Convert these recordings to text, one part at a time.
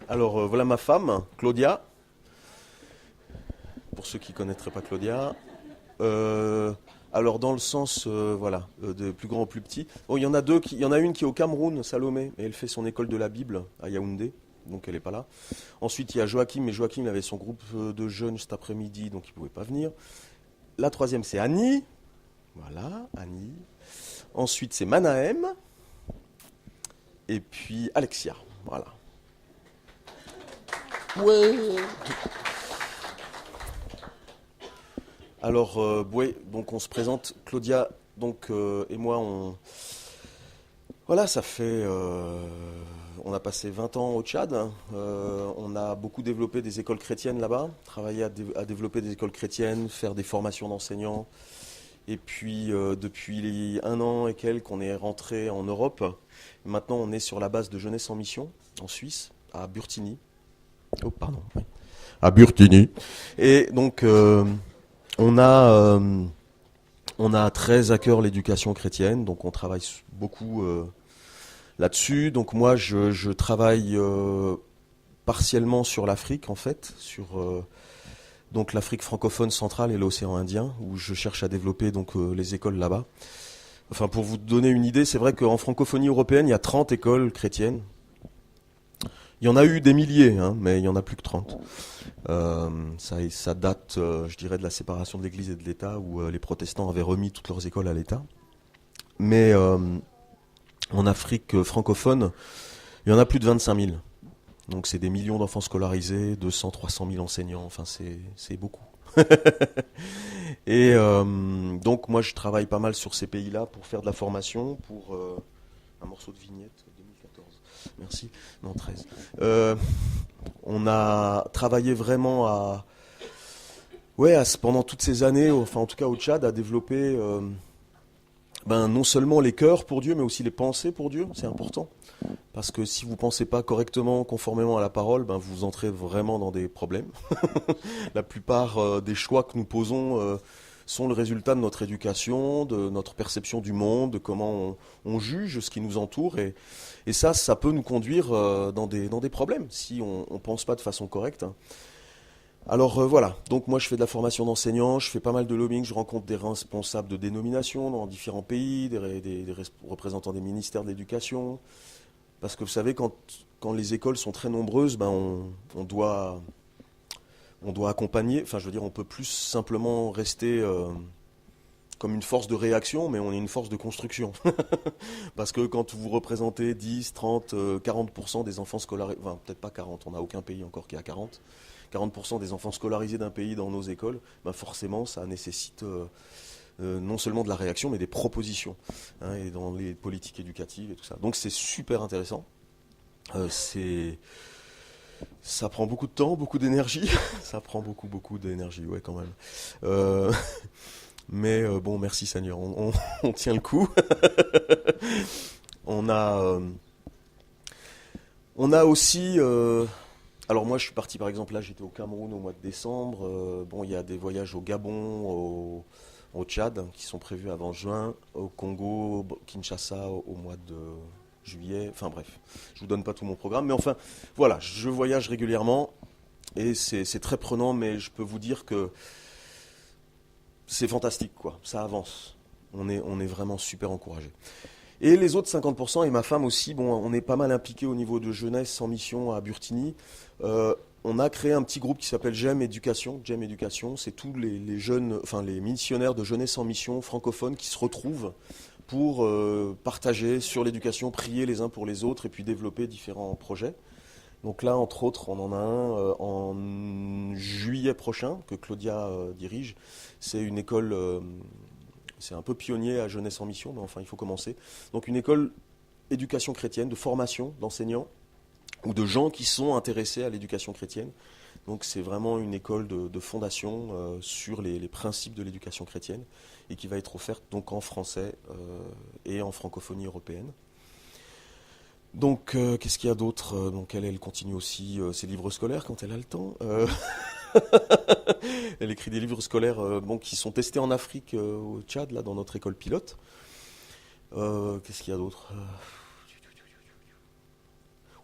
Alors voilà ma femme, Claudia, pour ceux qui ne connaîtraient pas Claudia. Euh, alors dans le sens, voilà, de plus grand au plus petit. Bon, il y en a une qui est au Cameroun, Salomé, et elle fait son école de la Bible à Yaoundé, donc elle n'est pas là. Ensuite il y a Joachim, mais Joachim avait son groupe de jeunes cet après-midi, donc il ne pouvait pas venir. La troisième c'est Annie, voilà, Annie. Ensuite c'est Manahem, et puis Alexia, voilà. Ouais. Alors, ouais, donc on se présente, Claudia et moi, voilà, ça fait, on a passé 20 ans au Tchad, hein. On a beaucoup développé des écoles chrétiennes là-bas, travaillé à développer des écoles chrétiennes, faire des formations d'enseignants. Et puis, depuis un an et quelques, on est rentré en Europe. Maintenant, on est sur la base de Jeunesse en Mission, en Suisse, à Burtigny. Oh, pardon. Oui. À Burtigny. Et donc, on a, on a très à cœur l'éducation chrétienne, donc on travaille beaucoup là-dessus. Donc moi, je travaille partiellement sur l'Afrique, en fait, sur donc l'Afrique francophone centrale et l'océan Indien, où je cherche à développer donc les écoles là-bas. Enfin, pour vous donner une idée, c'est vrai qu'en francophonie européenne, il y a 30 écoles chrétiennes. Il y en a eu des milliers, hein, mais il n'y en a plus que 30. Ça date, je dirais, de la séparation de l'Église et de l'État, où les protestants avaient remis toutes leurs écoles à l'État. Mais en Afrique francophone, il y en a plus de 25 000. Donc c'est des millions d'enfants scolarisés, 200, 300 000 enseignants, enfin c'est beaucoup. Et donc moi je travaille pas mal sur ces pays-là pour faire de la formation, pour un morceau de vignette 2014. Merci. Non, 13. On a travaillé vraiment pendant toutes ces années, enfin en tout cas au Tchad, à développer non seulement les cœurs pour Dieu, mais aussi les pensées pour Dieu. C'est important. Parce que si vous ne pensez pas correctement, conformément à la parole, vous entrez vraiment dans des problèmes. La plupart des choix que nous posons sont le résultat de notre éducation, de notre perception du monde, de comment on juge ce qui nous entoure. Et ça peut nous conduire dans des problèmes si on ne pense pas de façon correcte, hein. Alors voilà, donc moi je fais de la formation d'enseignants, je fais pas mal de lobbying, je rencontre des responsables de dénominations dans différents pays, des représentants des ministères de l'éducation. Parce que vous savez, quand les écoles sont très nombreuses, on doit accompagner. Enfin, je veux dire, on peut plus simplement rester comme une force de réaction, mais on est une force de construction. Parce que quand vous représentez 10, 30, 40% des enfants scolarisés, enfin peut-être pas 40, on n'a aucun pays encore qui a 40, 40% des enfants scolarisés d'un pays dans nos écoles, forcément ça nécessite non seulement de la réaction, mais des propositions, hein, et dans les politiques éducatives et tout ça. Donc c'est super intéressant. Ça prend beaucoup de temps, beaucoup d'énergie. Ça prend beaucoup d'énergie, ouais, quand même. Euh, mais bon, merci Seigneur, on tient le coup. On a, on a aussi. Alors moi, je suis parti, par exemple, là, j'étais au Cameroun au mois de décembre. Bon, il y a des voyages au Gabon, au Tchad, qui sont prévus avant juin, au Congo, Kinshasa au mois de juillet. Enfin bref, je vous donne pas tout mon programme, mais enfin, voilà, je voyage régulièrement et c'est très prenant, mais je peux vous dire que c'est fantastique, quoi. Ça avance. On est vraiment super encouragé. Et les autres 50%, et ma femme aussi, bon, on est pas mal impliqués au niveau de jeunesse en mission à Burtigny. On a créé un petit groupe qui s'appelle GEM Éducation. GEM Éducation, c'est tous les jeunes, enfin les missionnaires de jeunesse en mission francophones qui se retrouvent pour partager sur l'éducation, prier les uns pour les autres et puis développer différents projets. Donc là, entre autres, on en a un en juillet prochain que Claudia dirige. C'est une école, c'est un peu pionnier à jeunesse en mission, mais enfin il faut commencer. Donc une école éducation chrétienne, de formation d'enseignants ou de gens qui sont intéressés à l'éducation chrétienne. Donc c'est vraiment une école de fondation sur les principes de l'éducation chrétienne et qui va être offerte donc en français et en francophonie européenne. Donc qu'est-ce qu'il y a d'autre? Donc elle continue aussi ses livres scolaires quand elle a le temps. Elle écrit des livres scolaires qui sont testés en Afrique, au Tchad, là, dans notre école pilote. Qu'est-ce qu'il y a d'autre?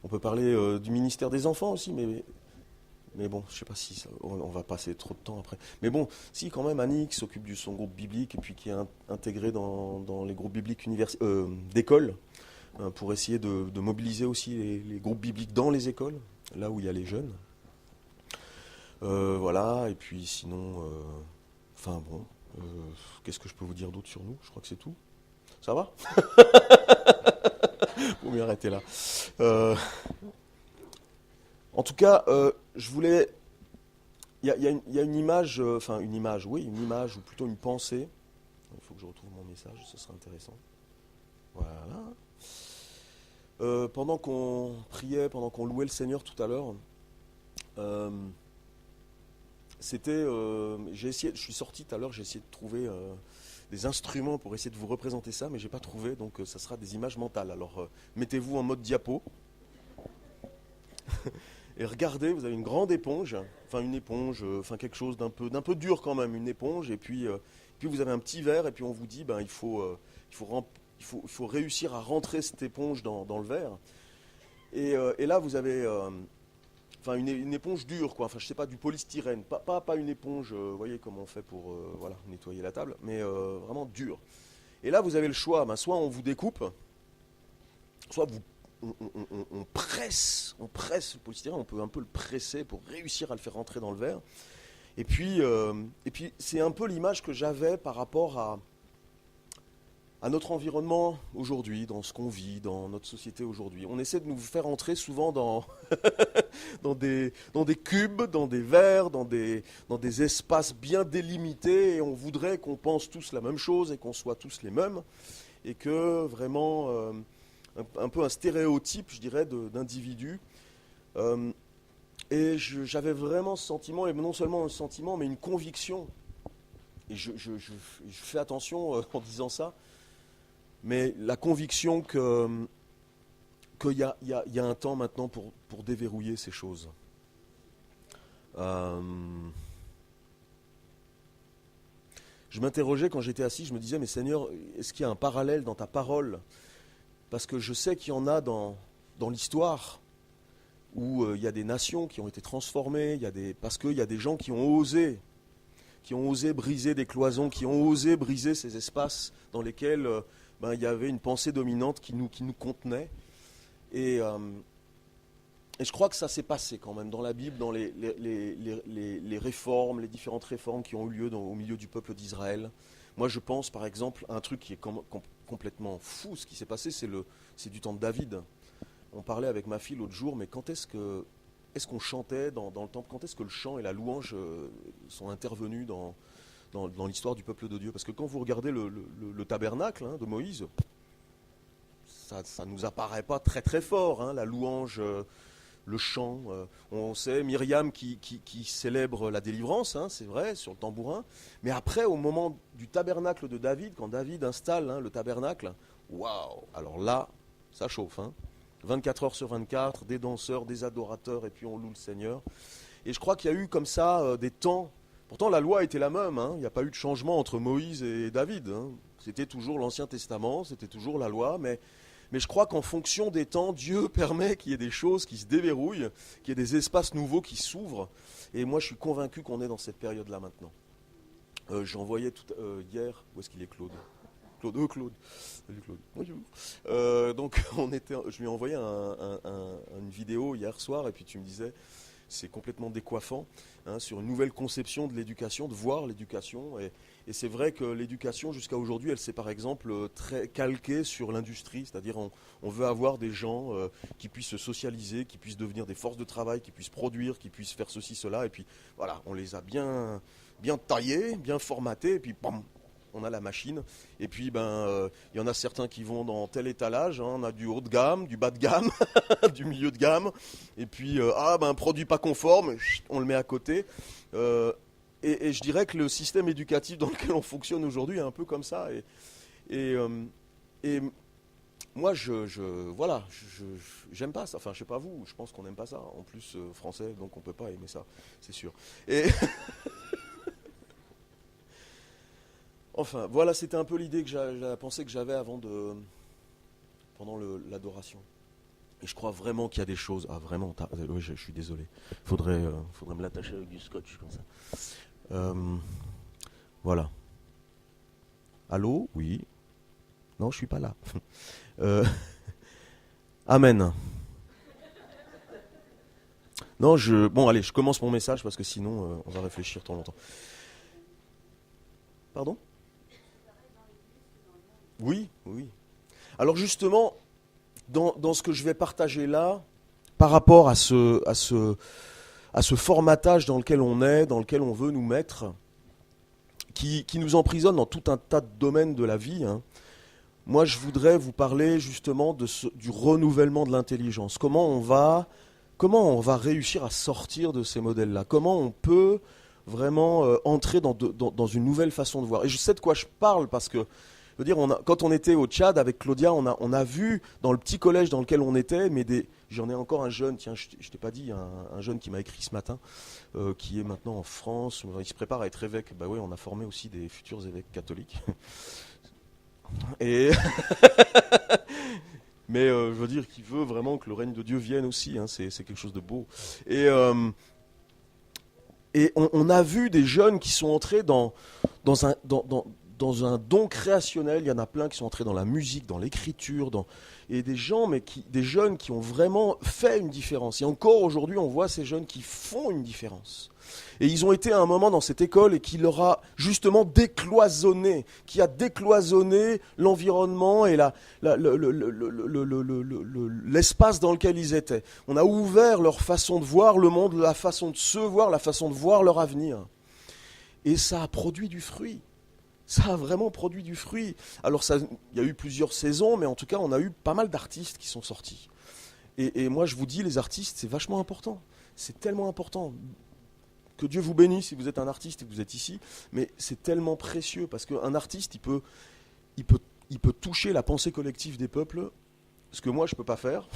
On peut parler du ministère des Enfants aussi, mais bon, je sais pas si on va passer trop de temps après. Mais bon, si quand même Annie qui s'occupe de son groupe biblique et puis qui est intégré dans les groupes bibliques d'école pour essayer de mobiliser aussi les groupes bibliques dans les écoles, là où il y a les jeunes. Voilà, et puis sinon, enfin bon, qu'est-ce que je peux vous dire d'autre sur nous? Je crois que c'est tout. Ça va? Faut mieux arrêter là. Euh, En tout cas, je voulais. Il y a une image, enfin une image, oui, une image, ou plutôt une pensée. Il faut que je retrouve mon message, ce serait intéressant. Voilà. Pendant qu'on priait, pendant qu'on louait le Seigneur tout à l'heure, euh, j'ai essayé, je suis sorti tout à l'heure, j'ai essayé de trouver des instruments pour essayer de vous représenter ça, mais j'ai pas trouvé, donc ça sera des images mentales. Alors mettez-vous en mode diapo. Et regardez, vous avez une grande éponge, enfin une éponge, enfin quelque chose d'un peu dur quand même, une éponge, et puis vous avez un petit verre, et puis on vous dit, ben il faut réussir à rentrer cette éponge dans le verre. Et là vous avez, enfin une éponge dure, quoi. Enfin je sais pas, du polystyrène, pas une éponge, vous voyez comme on fait pour voilà nettoyer la table, mais vraiment dur. Et là vous avez le choix, ben, soit on vous découpe, soit on presse le polystyrène, on peut un peu le presser pour réussir à le faire rentrer dans le verre. Et puis c'est un peu l'image que j'avais par rapport à notre environnement aujourd'hui, dans ce qu'on vit, dans notre société aujourd'hui. On essaie de nous faire entrer souvent dans des cubes, dans des verres, dans des espaces bien délimités, et on voudrait qu'on pense tous la même chose et qu'on soit tous les mêmes, et que vraiment un peu un stéréotype, je dirais, d'individus. Et j'avais vraiment ce sentiment, et non seulement un sentiment, mais une conviction. Et je fais attention en disant ça, mais la conviction qu'il y a un temps maintenant pour déverrouiller ces choses. Je m'interrogeais quand j'étais assis, je me disais, mais Seigneur, est-ce qu'il y a un parallèle dans ta parole? Parce que je sais qu'il y en a dans l'histoire où il y a des nations qui ont été transformées, parce qu'il y a des gens qui ont osé briser des cloisons, qui ont osé briser ces espaces dans lesquels il y avait une pensée dominante qui nous contenait. Et je crois que ça s'est passé quand même dans la Bible, dans les réformes, les différentes réformes qui ont eu lieu au milieu du peuple d'Israël. Moi je pense par exemple à un truc qui est complètement fou, ce qui s'est passé, c'est du temps de David. On parlait avec ma fille l'autre jour, mais quand est-ce qu'on chantait dans le temple, quand est-ce que le chant et la louange sont intervenus dans l'histoire du peuple de Dieu? Parce que quand vous regardez le tabernacle de Moïse, ça ne nous apparaît pas très très fort, la louange, le chant. On sait Myriam qui célèbre la délivrance, c'est vrai, sur le tambourin. Mais après, au moment du tabernacle de David, quand David installe le tabernacle, waouh! Alors là, ça chauffe. 24 heures sur 24, des danseurs, des adorateurs, et puis on loue le Seigneur. Et je crois qu'il y a eu comme ça des temps. Pourtant, la loi était la même. Il n'y a pas eu de changement entre Moïse et David. C'était toujours l'Ancien Testament, c'était toujours la loi, mais je crois qu'en fonction des temps, Dieu permet qu'il y ait des choses qui se déverrouillent, qu'il y ait des espaces nouveaux qui s'ouvrent. Et moi, je suis convaincu qu'on est dans cette période-là maintenant. J'envoyais hier, où est-ce qu'il est Claude? Claude. Salut Claude. Bonjour. Donc, je lui ai envoyé une vidéo hier soir, et puis tu me disais, c'est complètement décoiffant, sur une nouvelle conception de l'éducation, de voir l'éducation. Et c'est vrai que l'éducation, jusqu'à aujourd'hui, elle s'est par exemple très calquée sur l'industrie, c'est-à-dire on veut avoir des gens qui puissent se socialiser, qui puissent devenir des forces de travail, qui puissent produire, qui puissent faire ceci, cela, et puis voilà, on les a bien taillés, bien formatés, et puis bam, on a la machine. Et puis il y en a certains qui vont dans tel étalage, on a du haut de gamme, du bas de gamme, du milieu de gamme, et puis un produit pas conforme, on le met à côté. Et je dirais que le système éducatif dans lequel on fonctionne aujourd'hui est un peu comme ça. Et moi, voilà, j'aime pas ça. Enfin, je sais pas vous, je pense qu'on n'aime pas ça. En plus, français, donc on peut pas aimer ça, c'est sûr. Et enfin, voilà, c'était un peu l'idée la pensée que j'avais pendant l'adoration. Et je crois vraiment qu'il y a des choses. Ah, vraiment, oui, je suis désolé. Faudrait me l'attacher avec du scotch comme ça. Voilà. Allô? Oui. Non, je suis pas là. Amen. Non, bon, allez, je commence mon message parce que sinon, on va réfléchir trop longtemps. Pardon? Oui, oui. Alors justement, dans ce que je vais partager là, par rapport à ce formatage dans lequel on est, dans lequel on veut nous mettre, qui nous emprisonne dans tout un tas de domaines de la vie, hein, moi je voudrais vous parler justement du renouvellement de l'intelligence. Comment on va réussir à sortir de ces modèles-là? Comment on peut vraiment entrer dans une nouvelle façon de voir? Et je sais de quoi je parle parce que, je veux dire, quand on était au Tchad avec Claudia, on a vu dans le petit collège dans lequel on était, j'en ai encore un jeune, tiens, je t'ai pas dit, un jeune qui m'a écrit ce matin, qui est maintenant en France, il se prépare à être évêque. Bah oui, on a formé aussi des futurs évêques catholiques. Et mais je veux dire qu'il veut vraiment que le règne de Dieu vienne aussi, hein, c'est quelque chose de beau. Et on a vu des jeunes qui sont entrés dans un don créationnel. Il y en a plein qui sont entrés dans la musique, dans l'écriture, et des jeunes qui ont vraiment fait une différence. Et encore aujourd'hui, on voit ces jeunes qui font une différence. Et ils ont été à un moment dans cette école et qui leur a justement décloisonné, qui a décloisonné l'environnement et l'espace dans lequel ils étaient. On a ouvert leur façon de voir le monde, la façon de se voir, la façon de voir leur avenir. Et ça a produit du fruit. Ça a vraiment produit du fruit. Alors il y a eu plusieurs saisons, mais en tout cas on a eu pas mal d'artistes qui sont sortis. Et moi je vous dis, les artistes, c'est vachement important. C'est tellement important. Que Dieu vous bénisse si vous êtes un artiste et que vous êtes ici, mais c'est tellement précieux parce qu'un artiste, il peut toucher la pensée collective des peuples, ce que moi je peux pas faire,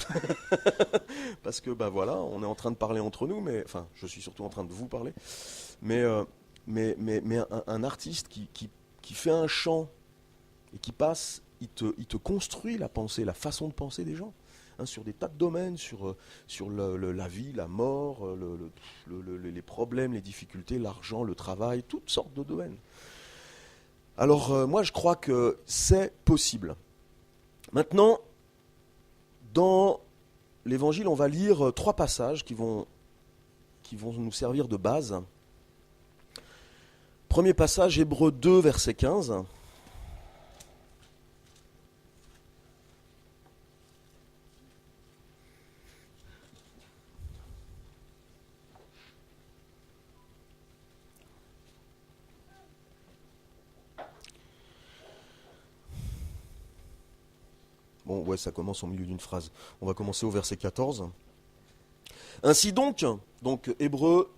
parce que bah voilà, on est en train de parler entre nous, mais enfin, je suis surtout en train de vous parler, mais un artiste qui fait un chant et qui passe, il te construit la pensée, la façon de penser des gens. Hein, sur des tas de domaines, sur la vie, la mort, les problèmes, les difficultés, l'argent, le travail, toutes sortes de domaines. Alors moi je crois que c'est possible. Maintenant, dans l'Évangile, on va lire 3 passages qui vont nous servir de base. Premier passage, Hébreux 2, verset 15. Bon, ouais, ça commence au milieu d'une phrase. On va commencer au verset 14. Ainsi donc Hébreux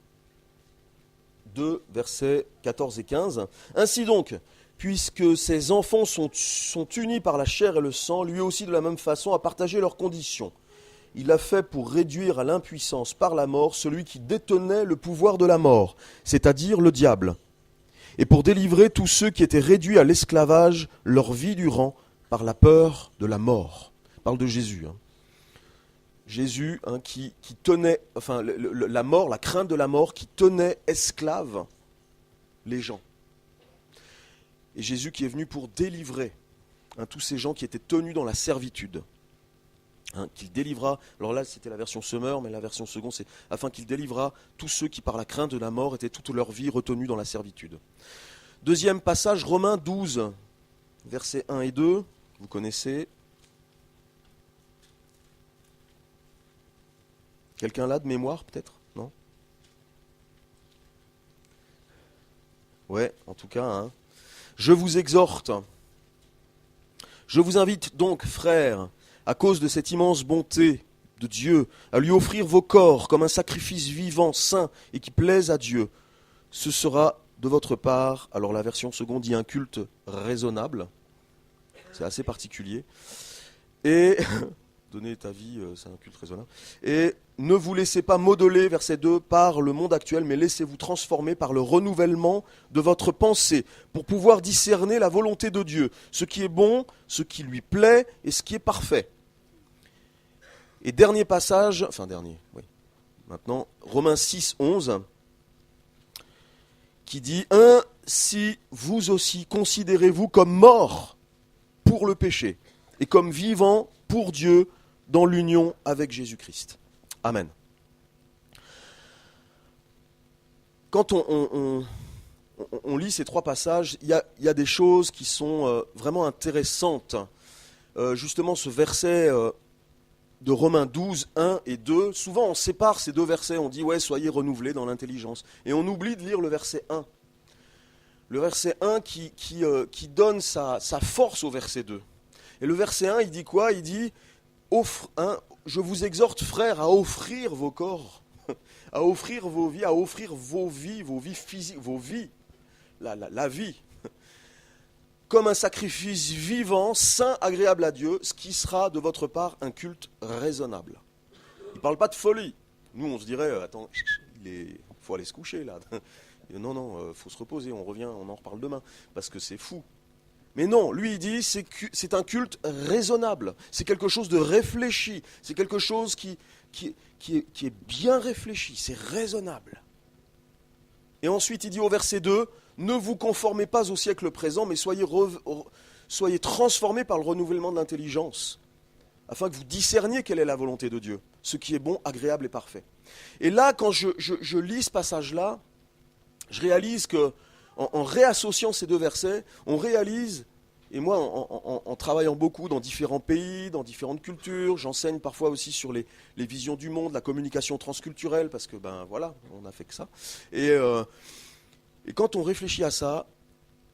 2, versets 14 et 15. Ainsi donc, puisque ces enfants sont unis par la chair et le sang, lui aussi de la même façon a partagé leurs conditions. Il l'a fait pour réduire à l'impuissance par la mort celui qui détenait le pouvoir de la mort, c'est-à-dire le diable, et pour délivrer tous ceux qui étaient réduits à l'esclavage leur vie durant, par la peur de la mort. On parle de Jésus. Hein. Jésus qui tenait, enfin la mort, la crainte de la mort qui tenait esclaves les gens. Et Jésus qui est venu pour délivrer tous ces gens qui étaient tenus dans la servitude. Qu'il délivra, alors là c'était la version Semeur, mais la version seconde c'est afin qu'il délivra tous ceux qui par la crainte de la mort étaient toute leur vie retenus dans la servitude. Deuxième passage, Romains 12, versets 1 et 2. Vous connaissez. Quelqu'un là de mémoire peut-être? Non? Ouais, en tout cas. Hein. Je vous exhorte. Je vous invite donc, frères, à cause de cette immense bonté de Dieu, à lui offrir vos corps comme un sacrifice vivant, saint et qui plaise à Dieu. Ce sera de votre part, alors la version seconde dit un culte raisonnable. C'est assez particulier. Et, donner ta vie, c'est un culte raisonnable. Et ne vous laissez pas modeler, verset 2, par le monde actuel, mais laissez-vous transformer par le renouvellement de votre pensée, pour pouvoir discerner la volonté de Dieu, ce qui est bon, ce qui lui plaît et ce qui est parfait. Et dernier passage, oui, maintenant, Romains 6, 11, qui dit « Ainsi vous aussi considérez-vous comme morts pour le péché et comme vivants pour Dieu dans l'union avec Jésus-Christ. » Amen. Quand on lit ces trois passages, il y a des choses qui sont vraiment intéressantes. Justement, ce verset de Romains 12, 1 et 2, souvent on sépare ces deux versets, on dit « ouais, soyez renouvelés dans l'intelligence ». Et on oublie de lire le verset 1. Le verset 1 qui donne sa force au verset 2. Et le verset 1, il dit quoi? Il dit « Je vous exhorte, frères, à offrir vos corps, à offrir vos vies, vos vies physiques, vos vies, la vie, comme un sacrifice vivant, saint, agréable à Dieu, ce qui sera de votre part un culte raisonnable. » Il ne parle pas de folie. Nous, on se dirait, attends, il faut aller se coucher là. Non, faut se reposer, on revient, on en reparle demain, parce que c'est fou. Mais non, lui il dit, c'est un culte raisonnable, c'est quelque chose de réfléchi, c'est quelque chose qui est bien réfléchi, c'est raisonnable. Et ensuite il dit au verset 2, ne vous conformez pas au siècle présent, mais soyez transformés par le renouvellement de l'intelligence, afin que vous discerniez quelle est la volonté de Dieu, ce qui est bon, agréable et parfait. Et là, quand je lis ce passage-là, je réalise que, en réassociant ces deux versets, on réalise, et moi en travaillant beaucoup dans différents pays, dans différentes cultures, j'enseigne parfois aussi sur les visions du monde, la communication transculturelle, parce que voilà, on n'a fait que ça. Et quand on réfléchit à ça,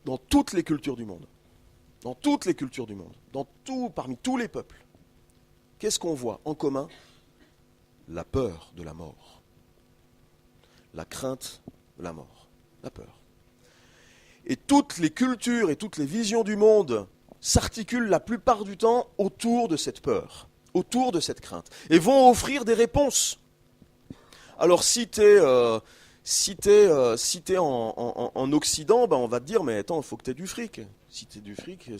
dans toutes les cultures du monde, parmi tous les peuples, qu'est-ce qu'on voit en commun? La peur de la mort, la crainte de la mort, la peur. Et toutes les cultures et toutes les visions du monde s'articulent la plupart du temps autour de cette peur, autour de cette crainte, et vont offrir des réponses. Alors si t'es en Occident, on va te dire, mais attends, il faut que tu aies du fric. Si tu as du fric, tu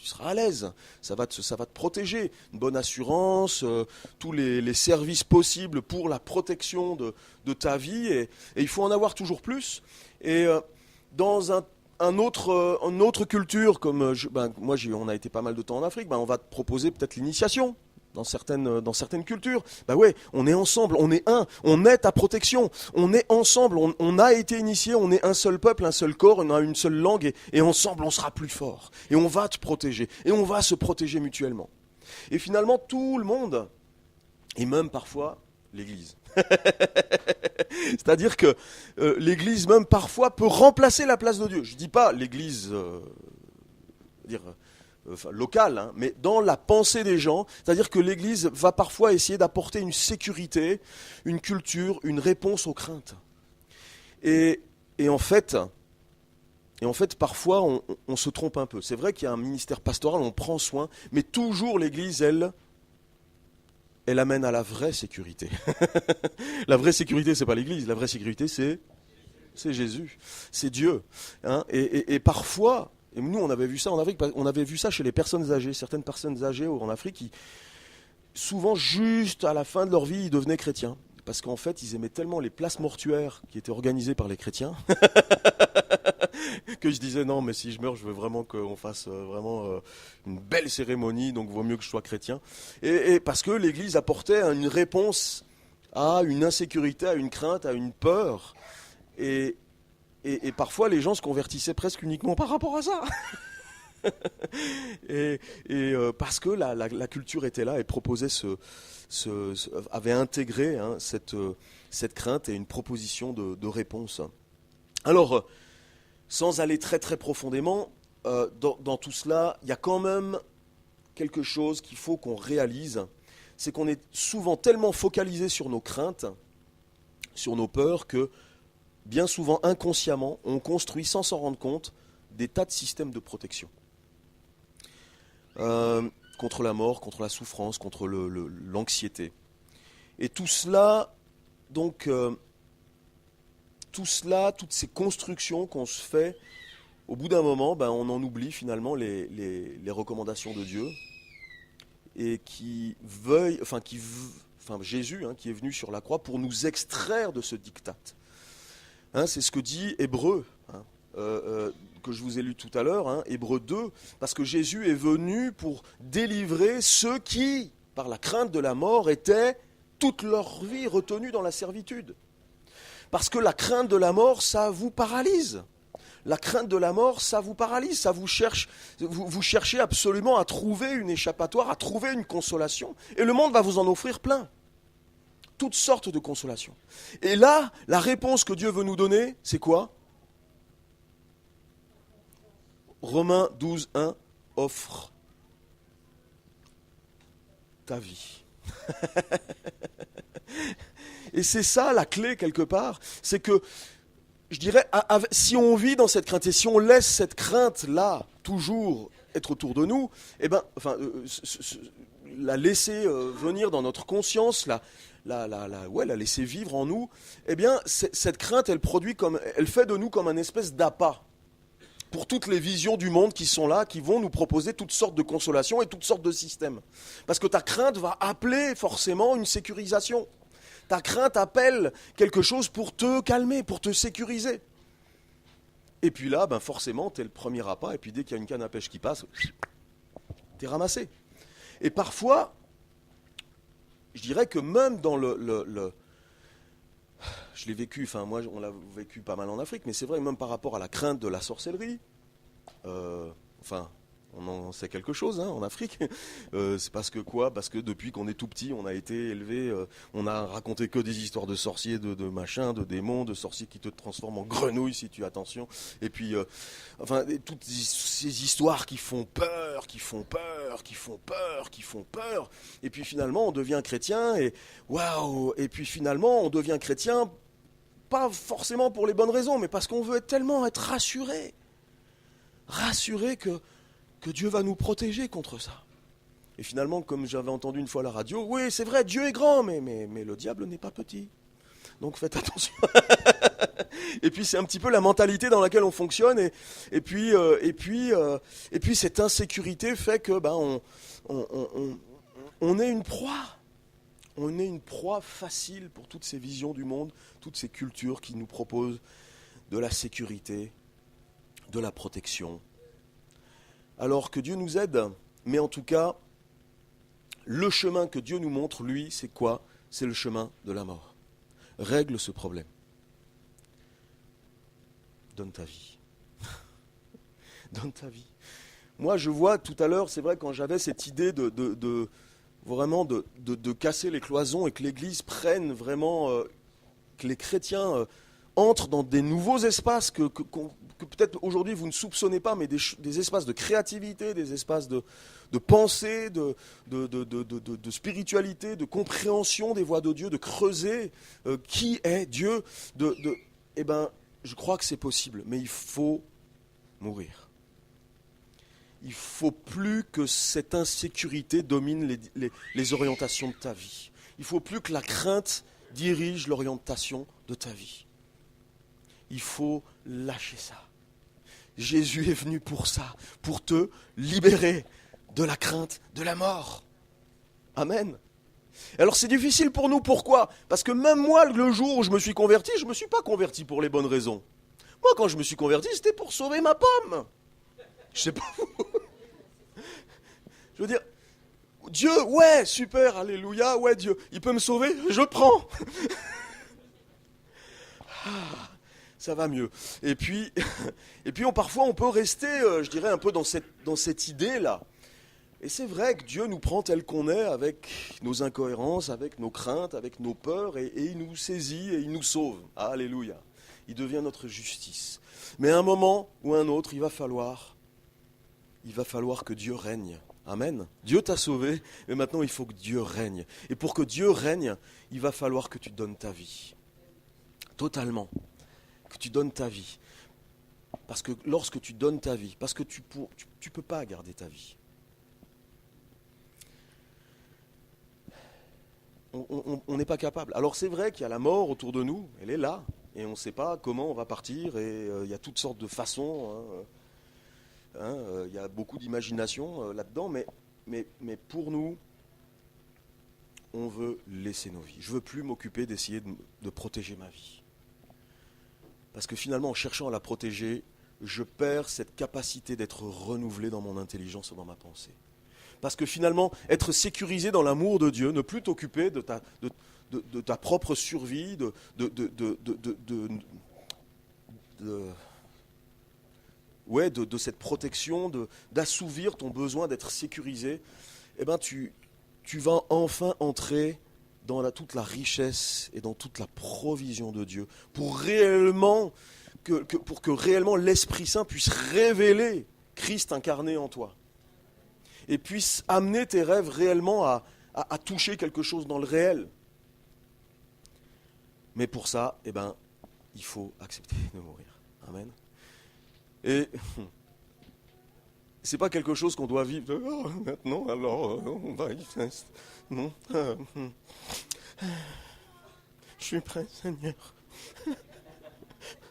seras à l'aise, ça va te protéger. Une bonne assurance, tous les services possibles pour la protection de ta vie, et il faut en avoir toujours plus. Et dans une autre culture, comme moi on a été pas mal de temps en Afrique, on va te proposer peut-être l'initiation. Dans certaines cultures, on est ensemble, on est un, on est ta protection, on est ensemble, on a été initié, on est un seul peuple, un seul corps, on a une seule langue, et ensemble on sera plus fort, et on va te protéger, et on va se protéger mutuellement. Et finalement, tout le monde, et même parfois l'Église, c'est-à-dire que l'Église même parfois peut remplacer la place de Dieu. Je ne dis pas l'Église, locale, mais dans la pensée des gens, c'est-à-dire que l'Église va parfois essayer d'apporter une sécurité, une culture, une réponse aux craintes. Et en fait, parfois, on se trompe un peu. C'est vrai qu'il y a un ministère pastoral, on prend soin, mais toujours l'Église, elle amène à la vraie sécurité. La vraie sécurité, c'est pas l'Église, la vraie sécurité, c'est Jésus, c'est Dieu. Et parfois, et nous, on avait vu ça en Afrique, on avait vu ça chez les personnes âgées, certaines personnes âgées en Afrique, qui, souvent, juste à la fin de leur vie, ils devenaient chrétiens. Parce qu'en fait, ils aimaient tellement les places mortuaires qui étaient organisées par les chrétiens, que je disais, non, mais si je meurs, je veux vraiment qu'on fasse vraiment une belle cérémonie, donc il vaut mieux que je sois chrétien. Et parce que l'Église apportait une réponse à une insécurité, à une crainte, à une peur. Et parfois, les gens se convertissaient presque uniquement par rapport à ça. Parce que la culture était là et proposait avait intégré cette crainte et une proposition de réponse. Alors, sans aller très très profondément, dans tout cela, il y a quand même quelque chose qu'il faut qu'on réalise, c'est qu'on est souvent tellement focalisé sur nos craintes, sur nos peurs, que bien souvent, inconsciemment, on construit, sans s'en rendre compte, des tas de systèmes de protection. Contre la mort, contre la souffrance, contre l'anxiété. Et tout cela, donc, toutes ces constructions qu'on se fait, au bout d'un moment, on en oublie finalement les recommandations de Dieu. et qui Jésus, hein, qui est venu sur la croix pour nous extraire de ce diktat. Hein, c'est ce que dit Hébreu, hein, que je vous ai lu tout à l'heure, hein, Hébreu 2, parce que Jésus est venu pour délivrer ceux qui, par la crainte de la mort, étaient toute leur vie retenus dans la servitude. Parce que la crainte de la mort, ça vous paralyse. La crainte de la mort, ça vous paralyse, ça vous cherchez absolument à trouver une échappatoire, à trouver une consolation. Et le monde va vous en offrir plein. Toutes sortes de consolations. Et là, la réponse que Dieu veut nous donner, c'est quoi ? Romains 12, 1, offre ta vie. Et c'est ça la clé quelque part, c'est que, je dirais, si on vit dans cette crainte et si on laisse cette crainte-là toujours être autour de nous, la laisser venir dans notre conscience, la laisser vivre en nous, eh bien, cette crainte, elle fait de nous comme un espèce d'appât pour toutes les visions du monde qui sont là, qui vont nous proposer toutes sortes de consolations et toutes sortes de systèmes. Parce que ta crainte va appeler forcément une sécurisation. Ta crainte appelle quelque chose pour te calmer, pour te sécuriser. Et puis là, forcément, tu es le premier appât, et puis dès qu'il y a une canne à pêche qui passe, tu es ramassé. Et parfois, je dirais que même dans je l'ai vécu, moi on l'a vécu pas mal en Afrique, mais c'est vrai même par rapport à la crainte de la sorcellerie, on en sait quelque chose en Afrique. C'est parce que depuis qu'on est tout petit, on a été élevé, on a raconté que des histoires de sorciers, de machins, de démons, de sorciers qui te transforment en grenouille si tu as attention. Et puis, toutes ces histoires qui font peur, qui font peur, qui font peur, qui font peur. Et puis finalement, on devient chrétien et waouh. Et puis finalement, on devient chrétien pas forcément pour les bonnes raisons, mais parce qu'on veut tellement être rassuré que Dieu va nous protéger contre ça. Et finalement, comme j'avais entendu une fois à la radio, oui, c'est vrai, Dieu est grand, mais le diable n'est pas petit. Donc faites attention. Et puis c'est un petit peu la mentalité dans laquelle on fonctionne. Et puis cette insécurité fait que on est une proie. On est une proie facile pour toutes ces visions du monde, toutes ces cultures qui nous proposent de la sécurité, de la protection. Alors que Dieu nous aide, mais en tout cas, le chemin que Dieu nous montre, lui, c'est quoi ? C'est le chemin de la mort. Règle ce problème. Donne ta vie. Donne ta vie. Moi, je vois tout à l'heure, c'est vrai, quand j'avais cette idée de casser les cloisons et que l'Église prenne vraiment, que les chrétiens entrent dans des nouveaux espaces que peut-être aujourd'hui vous ne soupçonnez pas, mais des espaces de créativité, des espaces de pensée, de spiritualité, de compréhension des voies de Dieu, de creuser qui est Dieu. Je crois que c'est possible, mais il faut mourir. Il ne faut plus que cette insécurité domine les orientations de ta vie. Il ne faut plus que la crainte dirige l'orientation de ta vie. Il faut lâcher ça. Jésus est venu pour ça, pour te libérer de la crainte de la mort. Amen. Alors c'est difficile pour nous, pourquoi ? Parce que même moi, le jour où je me suis converti, je ne me suis pas converti pour les bonnes raisons. Moi, quand je me suis converti, c'était pour sauver ma pomme. Je sais pas vous. Je veux dire, Dieu, ouais, super, alléluia, ouais, Dieu, il peut me sauver, je prends. Ça va mieux. Et puis parfois, on peut rester, je dirais, un peu dans cette idée-là. Et c'est vrai que Dieu nous prend tel qu'on est, avec nos incohérences, avec nos craintes, avec nos peurs, et il nous saisit et il nous sauve. Alléluia. Il devient notre justice. Mais à un moment ou à un autre, il va falloir que Dieu règne. Amen. Dieu t'a sauvé, mais maintenant il faut que Dieu règne. Et pour que Dieu règne, il va falloir que tu donnes ta vie. Totalement. Que tu donnes ta vie. Parce que lorsque tu donnes ta vie, parce que tu peux pas garder ta vie. On n'est pas capable. Alors c'est vrai qu'il y a la mort autour de nous, elle est là, et on ne sait pas comment on va partir, et il y a toutes sortes de façons. Il y a beaucoup d'imagination là-dedans, mais pour nous, on veut laisser nos vies. Je ne veux plus m'occuper d'essayer de protéger ma vie. Parce que finalement, en cherchant à la protéger, je perds cette capacité d'être renouvelé dans mon intelligence et dans ma pensée. Parce que finalement, être sécurisé dans l'amour de Dieu, ne plus t'occuper de ta propre survie, de cette protection, d'assouvir ton besoin d'être sécurisé, eh ben tu vas enfin entrer dans toute la richesse et dans toute la provision de Dieu, pour que réellement l'Esprit Saint puisse révéler Christ incarné en toi, et puisse amener tes rêves réellement à toucher quelque chose dans le réel. Mais pour ça, eh ben, il faut accepter de mourir. Amen. Et c'est pas quelque chose qu'on doit vivre. Oh, maintenant, alors, on va y faire. Non. Je suis prêt, Seigneur.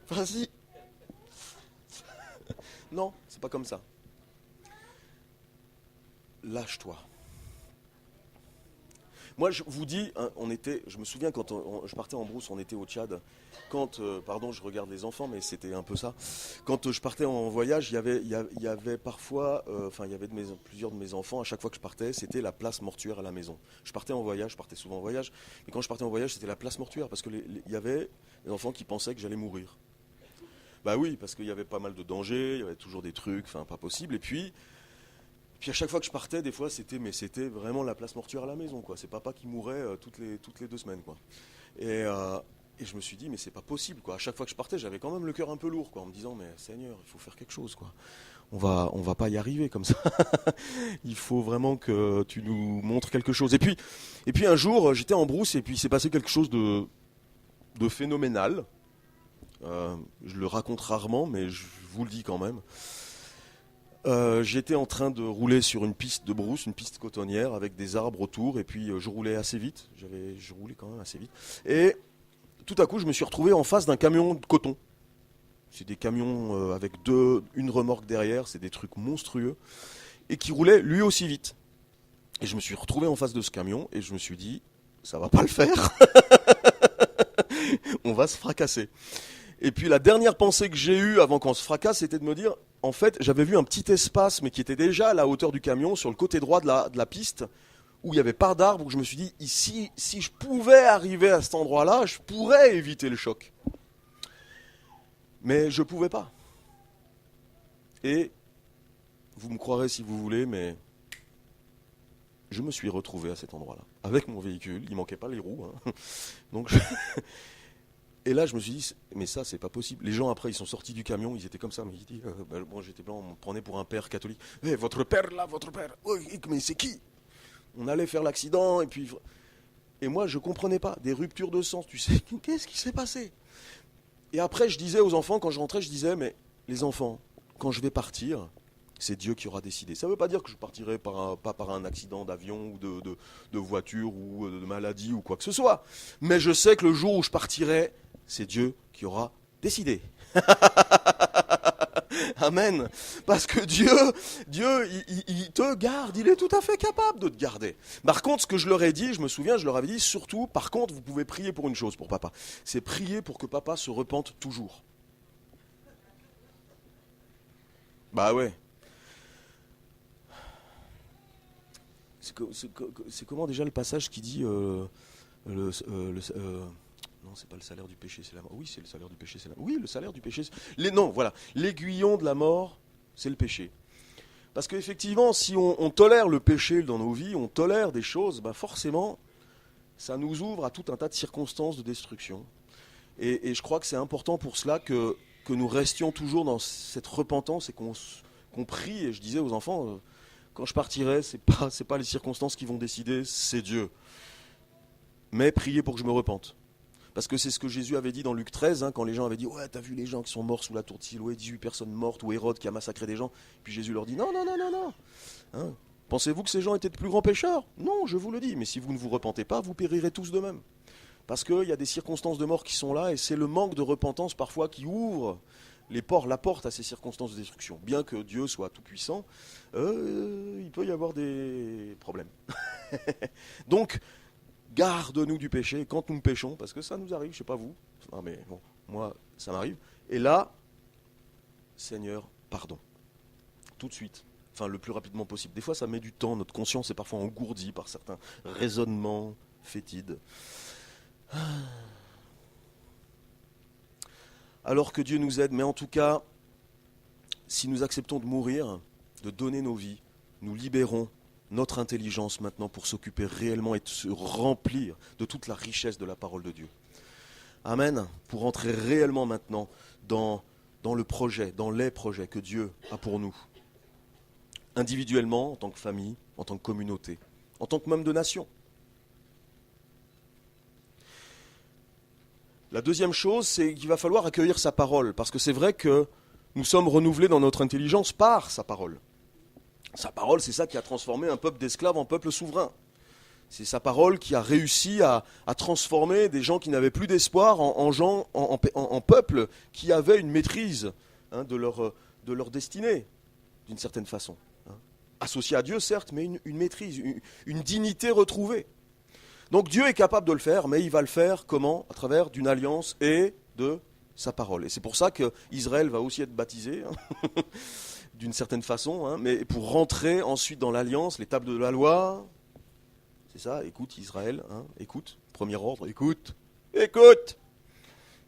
Vas-y. Non, c'est pas comme ça. Lâche-toi. Moi, je vous dis, hein, je me souviens quand je partais en brousse, on était au Tchad. Pardon, je regarde les enfants, mais c'était un peu ça. Quand je partais en voyage, il y avait parfois, il y avait plusieurs de mes enfants. À chaque fois que je partais, c'était la place mortuaire à la maison. Je partais souvent en voyage. Mais quand je partais en voyage, c'était la place mortuaire parce que il y avait des enfants qui pensaient que j'allais mourir. Bah oui, parce qu'il y avait pas mal de dangers, il y avait toujours des trucs, pas possible. Et puis à chaque fois que je partais, des fois, c'était vraiment la place mortuaire à la maison, quoi. C'est papa qui mourait toutes les 2 semaines, quoi. Et je me suis dit, mais c'est pas possible, quoi. À chaque fois que je partais, j'avais quand même le cœur un peu lourd, quoi, en me disant, mais Seigneur, il faut faire quelque chose, quoi. On va pas y arriver comme ça. Il faut vraiment que tu nous montres quelque chose. Et puis un jour, j'étais en brousse et puis il s'est passé quelque chose de phénoménal. Je le raconte rarement, mais je vous le dis quand même. J'étais en train de rouler sur une piste de brousse, une piste cotonnière avec des arbres autour, et puis je roulais assez vite. Je roulais quand même assez vite. Et tout à coup, je me suis retrouvé en face d'un camion de coton. C'est des camions avec une remorque derrière, c'est des trucs monstrueux, et qui roulaient lui aussi vite. Et je me suis retrouvé en face de ce camion, et je me suis dit, ça va pas le faire. On va se fracasser. Et puis la dernière pensée que j'ai eue avant qu'on se fracasse, c'était de me dire, en fait, j'avais vu un petit espace, mais qui était déjà à la hauteur du camion, sur le côté droit de la piste, où il n'y avait pas d'arbre, où je me suis dit, ici, si je pouvais arriver à cet endroit-là, je pourrais éviter le choc. Mais je ne pouvais pas. Et vous me croirez si vous voulez, mais je me suis retrouvé à cet endroit-là, avec mon véhicule, il ne manquait pas les roues. Hein. Donc Et là, je me suis dit, mais ça, c'est pas possible. Les gens, après, ils sont sortis du camion, ils étaient comme ça. Mais ils disent, bon, j'étais blanc, on me prenait pour un père catholique. Hey, votre père, là, votre père. Oui, mais c'est qui? On allait faire l'accident, et puis... Et moi, je comprenais pas. Des ruptures de sens, tu sais, qu'est-ce qui s'est passé? Et après, je disais aux enfants, quand je rentrais, je disais, mais les enfants, quand je vais partir, c'est Dieu qui aura décidé. Ça ne veut pas dire que je partirai pas par un accident d'avion ou de voiture ou de maladie ou quoi que ce soit. Mais je sais que le jour où je partirai, c'est Dieu qui aura décidé. Amen. Parce que Dieu, il te garde, il est tout à fait capable de te garder. Par contre, ce que je leur ai dit, je me souviens, je leur avais dit, surtout, par contre, vous pouvez prier pour une chose pour papa. C'est prier pour que papa se repente toujours. Bah ouais. C'est comment déjà le passage qui dit non, c'est pas le salaire du péché, c'est la mort. Oui, c'est le salaire du péché, c'est la mort. Oui, le salaire du péché. Non, voilà. L'aiguillon de la mort, c'est le péché. Parce qu'effectivement, si on tolère le péché dans nos vies, on tolère des choses, bah forcément, ça nous ouvre à tout un tas de circonstances de destruction. Et je crois que c'est important pour cela que nous restions toujours dans cette repentance et qu'on prie. Et je disais aux enfants, quand je partirai, c'est pas les circonstances qui vont décider, c'est Dieu. Mais priez pour que je me repente. Parce que c'est ce que Jésus avait dit dans Luc 13, hein, quand les gens avaient dit « Ouais, t'as vu les gens qui sont morts sous la tour de Siloé, 18 personnes mortes, ou Hérode qui a massacré des gens. » Puis Jésus leur dit « Non, non, non, non, non. Hein, pensez-vous que ces gens étaient de plus grands pécheurs? Non, je vous le dis, mais si vous ne vous repentez pas, vous périrez tous de même. » Parce qu'il y a des circonstances de mort qui sont là, et c'est le manque de repentance parfois qui ouvre la porte à ces circonstances de destruction. Bien que Dieu soit tout-puissant, il peut y avoir des problèmes. Donc, garde-nous du péché, quand nous péchons, parce que ça nous arrive, je ne sais pas vous, non mais bon, moi ça m'arrive, et là, Seigneur, pardon, tout de suite, enfin le plus rapidement possible. Des fois ça met du temps, notre conscience est parfois engourdie par certains raisonnements fétides. Alors que Dieu nous aide, mais en tout cas, si nous acceptons de mourir, de donner nos vies, nous libérons notre intelligence maintenant pour s'occuper réellement et de se remplir de toute la richesse de la parole de Dieu. Amen. Pour entrer réellement maintenant dans le projet, dans les projets que Dieu a pour nous. Individuellement, en tant que famille, en tant que communauté, en tant que même de nation. La deuxième chose, c'est qu'il va falloir accueillir sa parole, parce que c'est vrai que nous sommes renouvelés dans notre intelligence par sa parole. Sa parole, c'est ça qui a transformé un peuple d'esclaves en peuple souverain. C'est sa parole qui a réussi à transformer des gens qui n'avaient plus d'espoir en peuples qui avaient une maîtrise de leur destinée, d'une certaine façon. Associés à Dieu, certes, mais une maîtrise, une dignité retrouvée. Donc Dieu est capable de le faire, mais il va le faire comment ? À travers d'une alliance et de sa parole. Et c'est pour ça qu'Israël va aussi être baptisé, d'une certaine façon, mais pour rentrer ensuite dans l'alliance, les tables de la loi, c'est ça, écoute Israël, écoute, premier ordre, écoute.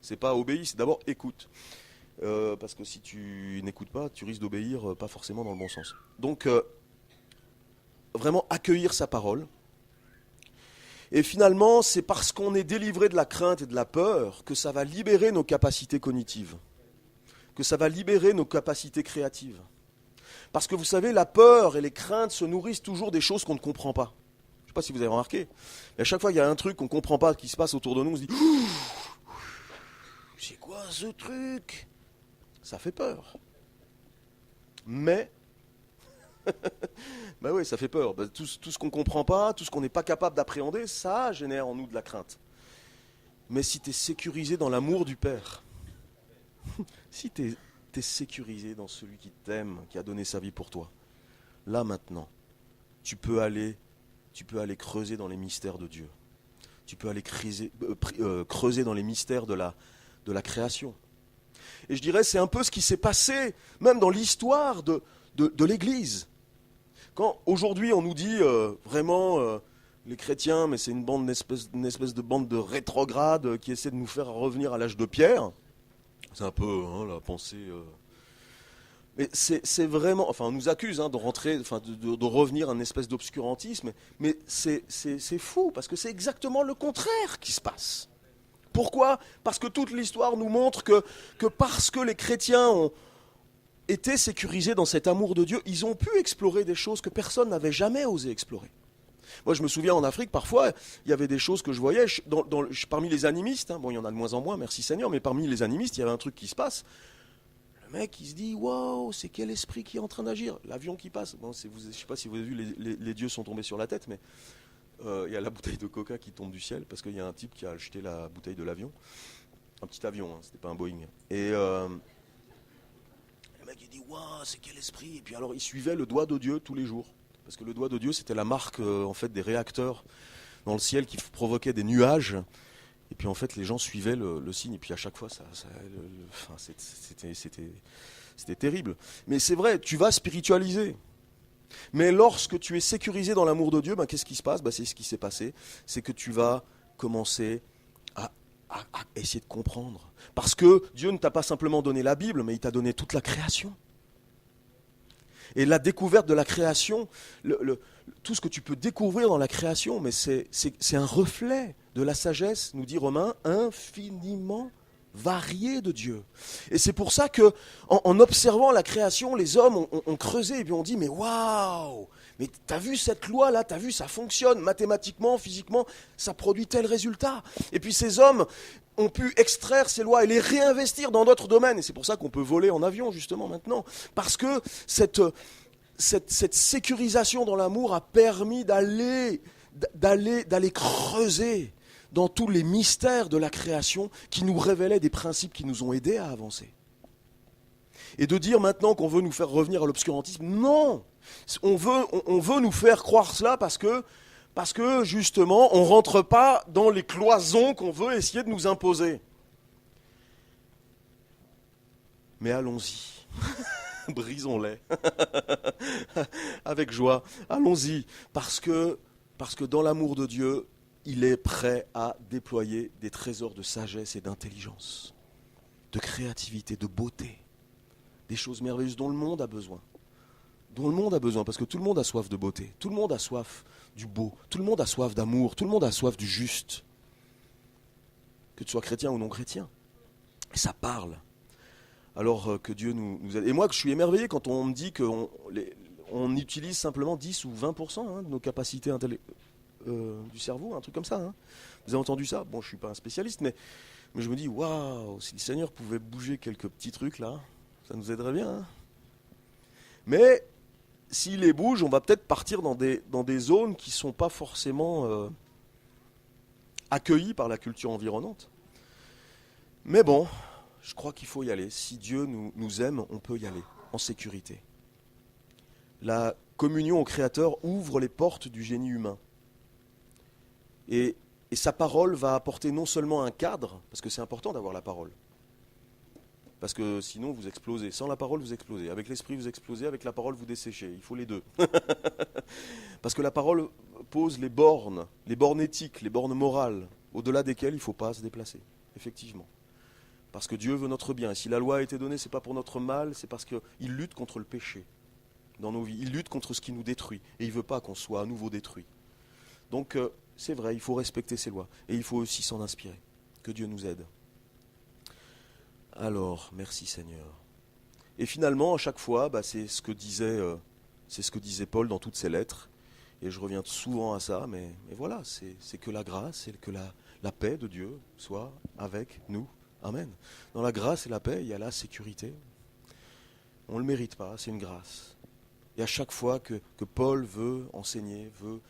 C'est pas obéis, c'est d'abord écoute. Parce que si tu n'écoutes pas, tu risques d'obéir pas forcément dans le bon sens. Donc, vraiment accueillir sa parole. Et finalement, c'est parce qu'on est délivré de la crainte et de la peur que ça va libérer nos capacités cognitives, que ça va libérer nos capacités créatives. Parce que vous savez, la peur et les craintes se nourrissent toujours des choses qu'on ne comprend pas. Je ne sais pas si vous avez remarqué, mais à chaque fois qu'il y a un truc qu'on ne comprend pas qui se passe autour de nous, on se dit « C'est quoi ce truc ?» Ça fait peur. Mais ben oui, ça fait peur. Tout ce qu'on ne comprend pas, tout ce qu'on n'est pas capable d'appréhender, ça génère en nous de la crainte. Mais si tu es sécurisé dans l'amour du Père, si tu es sécurisé dans celui qui t'aime, qui a donné sa vie pour toi, là maintenant, tu peux aller creuser dans les mystères de Dieu. Tu peux aller creuser dans les mystères de la création. Et je dirais, c'est un peu ce qui s'est passé, même dans l'histoire de l'Église. Quand aujourd'hui on nous dit vraiment les chrétiens, mais c'est une espèce de bande de rétrogrades qui essaie de nous faire revenir à l'âge de pierre, c'est un peu la pensée. Mais c'est vraiment, enfin on nous accuse de rentrer, enfin de revenir à une espèce d'obscurantisme, mais c'est fou parce que c'est exactement le contraire qui se passe. Pourquoi ? Parce que toute l'histoire nous montre que parce que les chrétiens ont étaient sécurisés dans cet amour de Dieu, ils ont pu explorer des choses que personne n'avait jamais osé explorer. Moi, je me souviens en Afrique, parfois, il y avait des choses que je voyais parmi les animistes. Bon, il y en a de moins en moins, merci Seigneur, mais parmi les animistes, il y avait un truc qui se passe. Le mec, il se dit, waouh, c'est quel esprit qui est en train d'agir ? L'avion qui passe. Bon, je ne sais pas si vous avez vu, les dieux sont tombés sur la tête, mais il y a la bouteille de coca qui tombe du ciel, parce qu'il y a un type qui a acheté la bouteille de l'avion. Un petit avion, c'était pas un Boeing. Et le mec il dit waouh, c'est quel esprit. Et puis alors il suivait le doigt de Dieu tous les jours, parce que le doigt de Dieu c'était la marque en fait des réacteurs dans le ciel qui provoquaient des nuages. Et puis en fait les gens suivaient le signe. Et puis à chaque fois c'était terrible. Mais c'est vrai, tu vas spiritualiser. Mais lorsque tu es sécurisé dans l'amour de Dieu, qu'est-ce qui se passe ? C'est ce qui s'est passé, c'est que tu vas commencer à essayer de comprendre. Parce que Dieu ne t'a pas simplement donné la Bible, mais il t'a donné toute la création. Et la découverte de la création, tout ce que tu peux découvrir dans la création, mais c'est un reflet de la sagesse, nous dit Romains, infiniment variée de Dieu. Et c'est pour ça que, en observant la création, les hommes ont creusé et puis ont dit, mais waouh, mais t'as vu cette loi-là, t'as vu, ça fonctionne mathématiquement, physiquement, ça produit tel résultat. Et puis ces hommes ont pu extraire ces lois et les réinvestir dans d'autres domaines. Et c'est pour ça qu'on peut voler en avion, justement, maintenant. Parce que cette sécurisation dans l'amour a permis d'aller creuser dans tous les mystères de la création qui nous révélaient des principes qui nous ont aidés à avancer. Et de dire maintenant qu'on veut nous faire revenir à l'obscurantisme, non ! On veut nous faire croire cela parce Parce que, justement, on ne rentre pas dans les cloisons qu'on veut essayer de nous imposer. Mais allons-y. Brisons-les. Avec joie. Allons-y. Parce que dans l'amour de Dieu, il est prêt à déployer des trésors de sagesse et d'intelligence, de créativité, de beauté. Des choses merveilleuses dont le monde a besoin. Dont le monde a besoin, parce que tout le monde a soif de beauté. Tout le monde a soif du beau. Tout le monde a soif d'amour. Tout le monde a soif du juste. Que tu sois chrétien ou non chrétien. Et ça parle. Alors que Dieu nous aide. Et moi, je suis émerveillé quand on me dit qu'on utilise simplement 10 ou 20% de nos capacités du cerveau, un truc comme ça. Hein. Vous avez entendu ça? Bon, je ne suis pas un spécialiste, mais je me dis, waouh, si le Seigneur pouvait bouger quelques petits trucs là, ça nous aiderait bien. Hein. Mais s'il les bouge, on va peut-être partir dans des zones qui ne sont pas forcément accueillies par la culture environnante. Mais bon, je crois qu'il faut y aller. Si Dieu nous aime, on peut y aller, en sécurité. La communion au Créateur ouvre les portes du génie humain. Et sa parole va apporter non seulement un cadre, parce que c'est important d'avoir la parole, parce que sinon vous explosez. Sans la parole, vous explosez. Avec l'esprit, vous explosez. Avec la parole, vous desséchez. Il faut les deux. Parce que la parole pose les bornes éthiques, les bornes morales, au-delà desquelles il ne faut pas se déplacer, effectivement. Parce que Dieu veut notre bien. Et si la loi a été donnée, ce n'est pas pour notre mal, c'est parce qu'il lutte contre le péché dans nos vies. Il lutte contre ce qui nous détruit. Et il ne veut pas qu'on soit à nouveau détruit. Donc, c'est vrai, il faut respecter ces lois. Et il faut aussi s'en inspirer. Que Dieu nous aide. Alors, merci Seigneur. Et finalement, à chaque fois, c'est ce que disait Paul dans toutes ses lettres. Et je reviens souvent à ça, mais voilà, c'est que la grâce et que la paix de Dieu soit avec nous. Amen. Dans la grâce et la paix, il y a la sécurité. On ne le mérite pas, c'est une grâce. Et à chaque fois que Paul veut enseigner, veut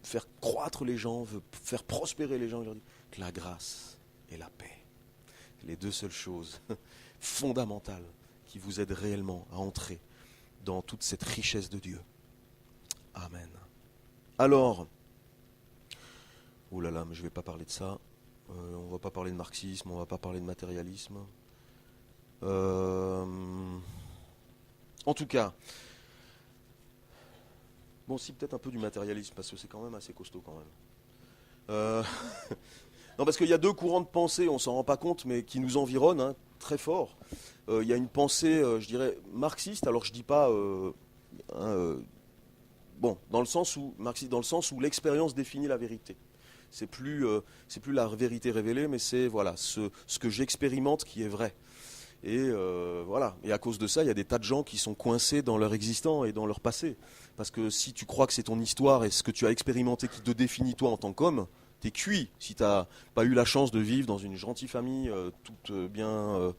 faire croître les gens, veut faire prospérer les gens, il leur dit que la grâce et la paix. Les deux seules choses fondamentales qui vous aident réellement à entrer dans toute cette richesse de Dieu. Amen. Alors, oh là là, mais je ne vais pas parler de ça. On ne va pas parler de marxisme, on ne va pas parler de matérialisme. En tout cas, bon, si peut-être un peu du matérialisme, parce que c'est quand même assez costaud quand même. Non, parce qu'il y a deux courants de pensée, on ne s'en rend pas compte, mais qui nous environnent très fort. Il y a une pensée, je dirais, marxiste, alors je ne dis pas... bon, dans le sens où l'expérience définit la vérité. C'est plus la vérité révélée, mais c'est voilà, ce que j'expérimente qui est vrai. Et voilà. Et à cause de ça, il y a des tas de gens qui sont coincés dans leur existant et dans leur passé. Parce que si tu crois que c'est ton histoire et ce que tu as expérimenté qui te définit toi en tant qu'homme, t'es cuit. Si tu n'as pas eu la chance de vivre dans une gentille famille toute bien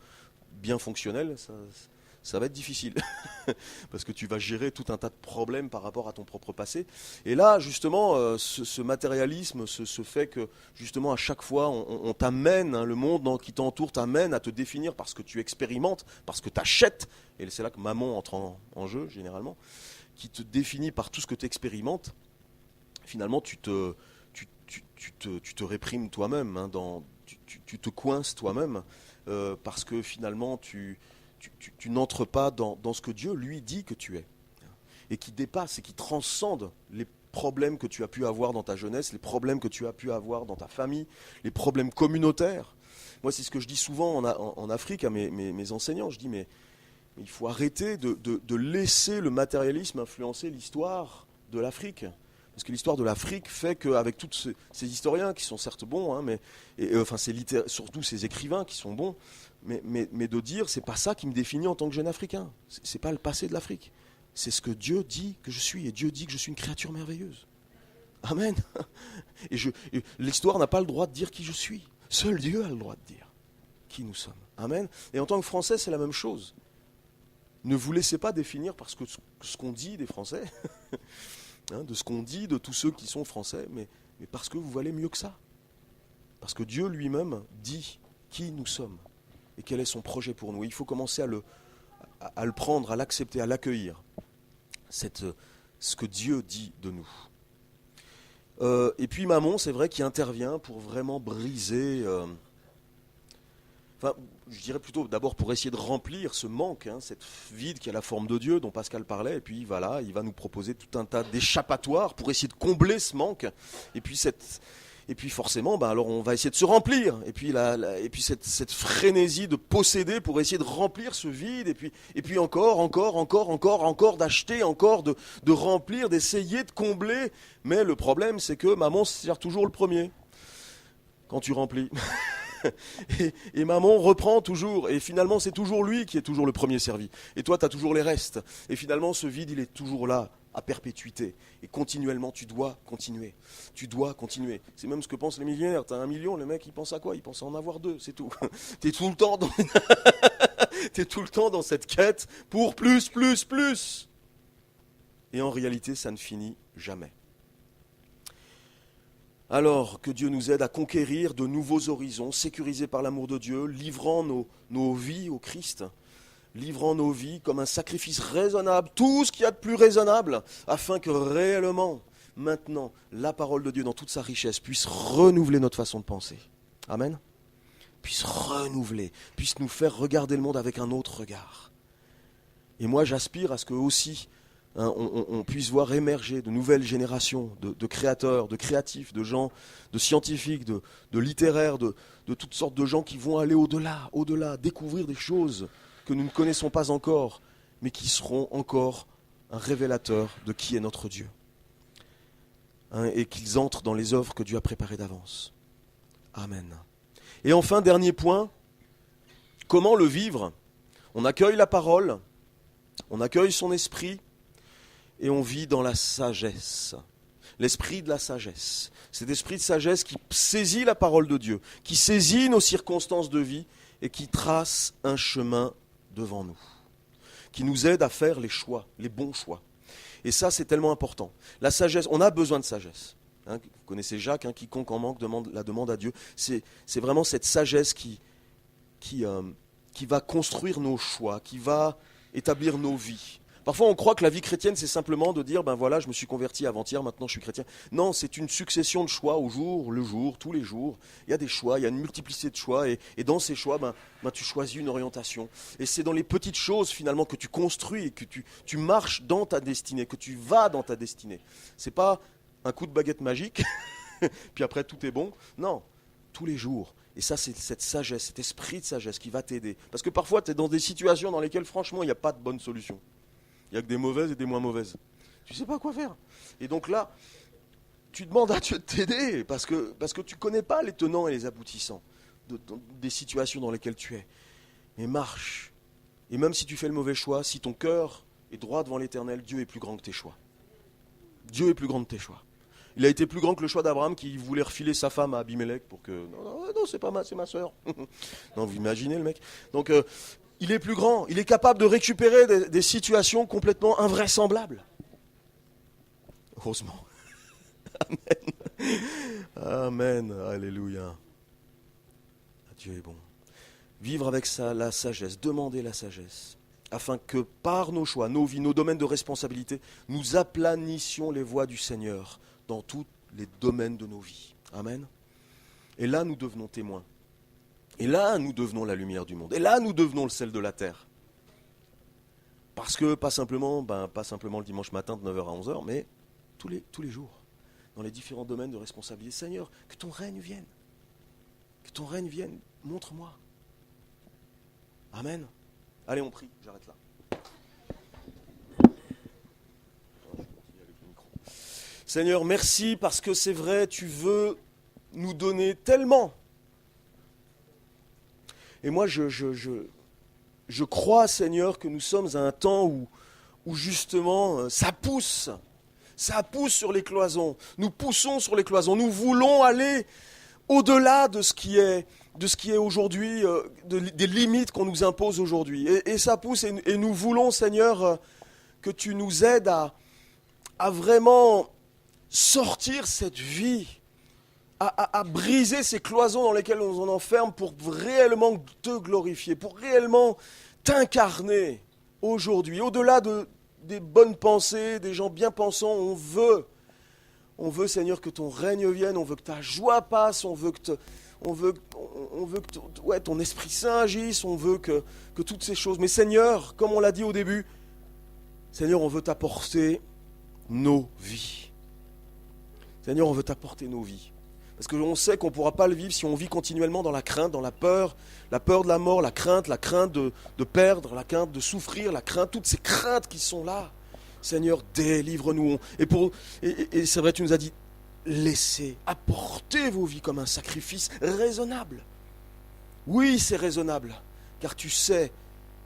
fonctionnelle, ça va être difficile. Parce que tu vas gérer tout un tas de problèmes par rapport à ton propre passé. Et là, justement, ce matérialisme, ce fait que, justement, à chaque fois, on t'amène, le monde qui t'entoure t'amène à te définir par ce que tu expérimentes, parce que tu achètes, et c'est là que maman entre en jeu, généralement, qui te définit par tout ce que tu expérimentes. Finalement, tu te réprimes toi-même, tu te coinces toi-même, parce que finalement, tu n'entres pas dans ce que Dieu lui dit que tu es, et qui dépasse et qui transcende les problèmes que tu as pu avoir dans ta jeunesse, les problèmes que tu as pu avoir dans ta famille, les problèmes communautaires. Moi, c'est ce que je dis souvent en Afrique à mes enseignants. Je dis, mais il faut arrêter de laisser le matérialisme influencer l'histoire de l'Afrique. Parce que l'histoire de l'Afrique fait qu'avec tous ces historiens qui sont certes bons, surtout ces écrivains qui sont bons, mais de dire c'est pas ça qui me définit en tant que jeune Africain. C'est pas le passé de l'Afrique. C'est ce que Dieu dit que je suis. Et Dieu dit que je suis une créature merveilleuse. Amen. Et l'histoire n'a pas le droit de dire qui je suis. Seul Dieu a le droit de dire qui nous sommes. Amen. Et en tant que Français, c'est la même chose. Ne vous laissez pas définir par ce qu'on dit des Français. De ce qu'on dit de tous ceux qui sont français, mais parce que vous valez mieux que ça. Parce que Dieu lui-même dit qui nous sommes et quel est son projet pour nous. Et il faut commencer à le prendre, à l'accepter, à l'accueillir, ce que Dieu dit de nous. Et puis Mammon, c'est vrai, qui intervient pour vraiment briser, enfin, je dirais plutôt d'abord pour essayer de remplir ce manque, hein, cette vide qui a la forme de Dieu dont Pascal parlait, et puis voilà, il va nous proposer tout un tas d'échappatoires pour essayer de combler ce manque, et puis forcément, alors on va essayer de se remplir, et puis, cette frénésie de posséder pour essayer de remplir ce vide, et puis encore, d'acheter, encore de remplir, d'essayer de combler, mais le problème c'est que Mammon sert toujours le premier, quand tu remplis. Et Mammon reprend toujours, et finalement c'est toujours lui qui est toujours le premier servi. Et toi tu as toujours les restes. Et finalement ce vide il est toujours là, à perpétuité. Et continuellement tu dois continuer. Tu dois continuer. C'est même ce que pensent les millionnaires. Tu as 1 million, le mec il pense à quoi? Il pense à en avoir 2, c'est tout. Tu es tout le temps dans... T'es tout le temps dans cette quête pour plus. Et en réalité ça ne finit jamais. Alors que Dieu nous aide à conquérir de nouveaux horizons, sécurisés par l'amour de Dieu, livrant nos vies au Christ, livrant nos vies comme un sacrifice raisonnable, tout ce qu'il y a de plus raisonnable, afin que réellement, maintenant, la parole de Dieu dans toute sa richesse puisse renouveler notre façon de penser. Amen. Puisse renouveler, puisse nous faire regarder le monde avec un autre regard. Et moi j'aspire à ce que aussi, on puisse voir émerger de nouvelles générations de créateurs, de créatifs, de gens, de scientifiques, de littéraires, de toutes sortes de gens qui vont aller au-delà, découvrir des choses que nous ne connaissons pas encore, mais qui seront encore un révélateur de qui est notre Dieu. Et qu'ils entrent dans les œuvres que Dieu a préparées d'avance. Amen. Et enfin, dernier point, comment le vivre? On accueille la parole, on accueille son esprit, et on vit dans la sagesse, l'esprit de la sagesse. Cet esprit de sagesse qui saisit la parole de Dieu, qui saisit nos circonstances de vie et qui trace un chemin devant nous, qui nous aide à faire les choix, les bons choix. Et ça, c'est tellement important. La sagesse, on a besoin de sagesse. Vous connaissez Jacques, quiconque en manque demande à Dieu. C'est vraiment cette sagesse qui va construire nos choix, qui va établir nos vies. Parfois, on croit que la vie chrétienne, c'est simplement de dire, voilà, je me suis converti avant-hier, maintenant je suis chrétien. Non, c'est une succession de choix au jour le jour, tous les jours. Il y a des choix, il y a une multiplicité de choix, et dans ces choix, tu choisis une orientation. Et c'est dans les petites choses, finalement, que tu construis et que tu marches dans ta destinée, que tu vas dans ta destinée. C'est pas un coup de baguette magique, puis après tout est bon. Non, tous les jours. Et ça, c'est cette sagesse, cet esprit de sagesse qui va t'aider. Parce que parfois, tu es dans des situations dans lesquelles, franchement, il n'y a pas de bonne solution. Il n'y a que des mauvaises et des moins mauvaises. Tu ne sais pas quoi faire. Et donc là, tu demandes à Dieu de t'aider, parce que tu ne connais pas les tenants et les aboutissants des situations dans lesquelles tu es. Mais marche. Et même si tu fais le mauvais choix, si ton cœur est droit devant l'Éternel, Dieu est plus grand que tes choix. Dieu est plus grand que tes choix. Il a été plus grand que le choix d'Abraham qui voulait refiler sa femme à Abimelech pour que... Non, c'est pas c'est ma sœur. Non, vous imaginez le mec. Donc... il est plus grand, il est capable de récupérer des situations complètement invraisemblables. Heureusement. Amen. Amen. Alléluia. Dieu est bon. Vivre avec la sagesse, demander la sagesse, afin que par nos choix, nos vies, nos domaines de responsabilité, nous aplanissions les voies du Seigneur dans tous les domaines de nos vies. Amen. Et là, nous devenons témoins. Et là, nous devenons la lumière du monde. Et là, nous devenons le sel de la terre. Parce que, pas simplement le dimanche matin de 9h à 11h, mais tous les jours, dans les différents domaines de responsabilité. Seigneur, que ton règne vienne. Que ton règne vienne. Montre-moi. Amen. Allez, on prie. J'arrête là. Seigneur, merci parce que c'est vrai, tu veux nous donner tellement. Et moi, je crois, Seigneur, que nous sommes à un temps où justement, ça pousse sur les cloisons. Nous poussons sur les cloisons. Nous voulons aller au-delà de ce qui est aujourd'hui, des limites qu'on nous impose aujourd'hui. Et ça pousse, et nous voulons, Seigneur, que tu nous aides à vraiment sortir cette vie, à briser ces cloisons dans lesquelles on nous enferme pour réellement te glorifier, pour réellement t'incarner aujourd'hui. Au-delà des bonnes pensées, des gens bien pensants, on veut On veut, Seigneur, que ton règne vienne, on veut que ta joie passe, on veut que, ton Esprit Saint agisse, on veut que toutes ces choses. Mais Seigneur, comme on l'a dit au début, Seigneur, on veut t'apporter nos vies. Seigneur, on veut t'apporter nos vies. Parce qu'on sait qu'on ne pourra pas le vivre si on vit continuellement dans la crainte, dans la peur de la mort, la crainte de perdre, la crainte de souffrir, la crainte, toutes ces craintes qui sont là. Seigneur, délivre-nous. Et c'est vrai, tu nous as dit, laissez, apportez vos vies comme un sacrifice raisonnable. Oui, c'est raisonnable, car tu sais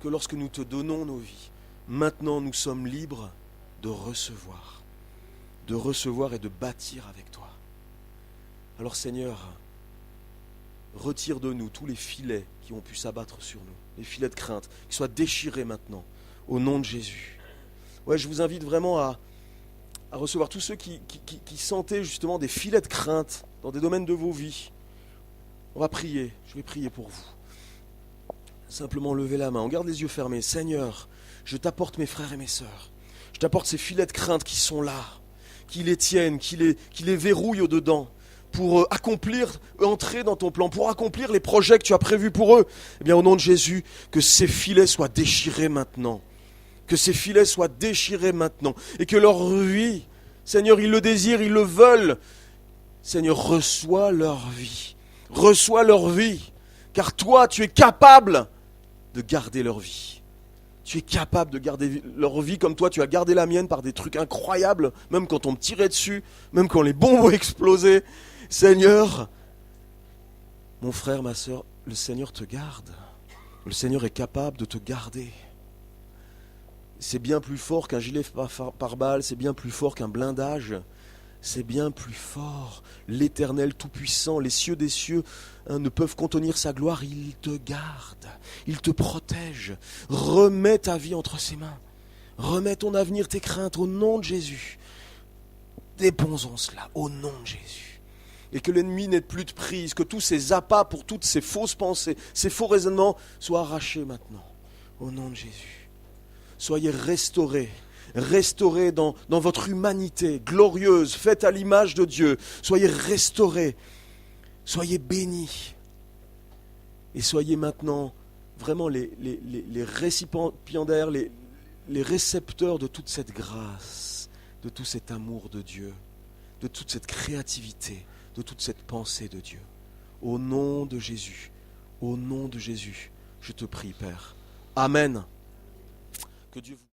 que lorsque nous te donnons nos vies, maintenant nous sommes libres de recevoir et de bâtir avec toi. Alors Seigneur, retire de nous tous les filets qui ont pu s'abattre sur nous, les filets de crainte, qui soient déchirés maintenant, au nom de Jésus. Ouais, je vous invite vraiment à recevoir tous ceux qui sentaient justement des filets de crainte dans des domaines de vos vies. On va prier, je vais prier pour vous. Simplement levez la main, on garde les yeux fermés. Seigneur, je t'apporte mes frères et mes sœurs. Je t'apporte ces filets de crainte qui sont là, qui les tiennent, qui les verrouillent au-dedans, pour entrer dans ton plan, pour accomplir les projets que tu as prévus pour eux. Eh bien, au nom de Jésus, que ces filets soient déchirés maintenant. Que ces filets soient déchirés maintenant. Et que leur vie, Seigneur, ils le désirent, ils le veulent. Seigneur, reçois leur vie. Reçois leur vie. Car toi, tu es capable de garder leur vie. Tu es capable de garder leur vie comme toi, tu as gardé la mienne par des trucs incroyables, même quand on me tirait dessus, même quand les bombes ont explosé. Seigneur, mon frère, ma soeur, le Seigneur te garde. Le Seigneur est capable de te garder. C'est bien plus fort qu'un gilet pare-balles, c'est bien plus fort qu'un blindage. C'est bien plus fort. L'Éternel Tout-Puissant, les cieux des cieux ne peuvent contenir sa gloire. Il te garde, il te protège. Remets ta vie entre ses mains. Remets ton avenir, tes craintes au nom de Jésus. Déposons cela au nom de Jésus. Et que l'ennemi n'ait plus de prise, que tous ces appâts pour toutes ces fausses pensées, ces faux raisonnements soient arrachés maintenant. Au nom de Jésus. Soyez restaurés dans votre humanité glorieuse, faite à l'image de Dieu. Soyez restaurés, soyez bénis. Et soyez maintenant vraiment les récipiendaires, les récepteurs de toute cette grâce, de tout cet amour de Dieu, de toute cette créativité, de toute cette pensée de Dieu. Au nom de Jésus, je te prie, Père. Amen. Que Dieu vous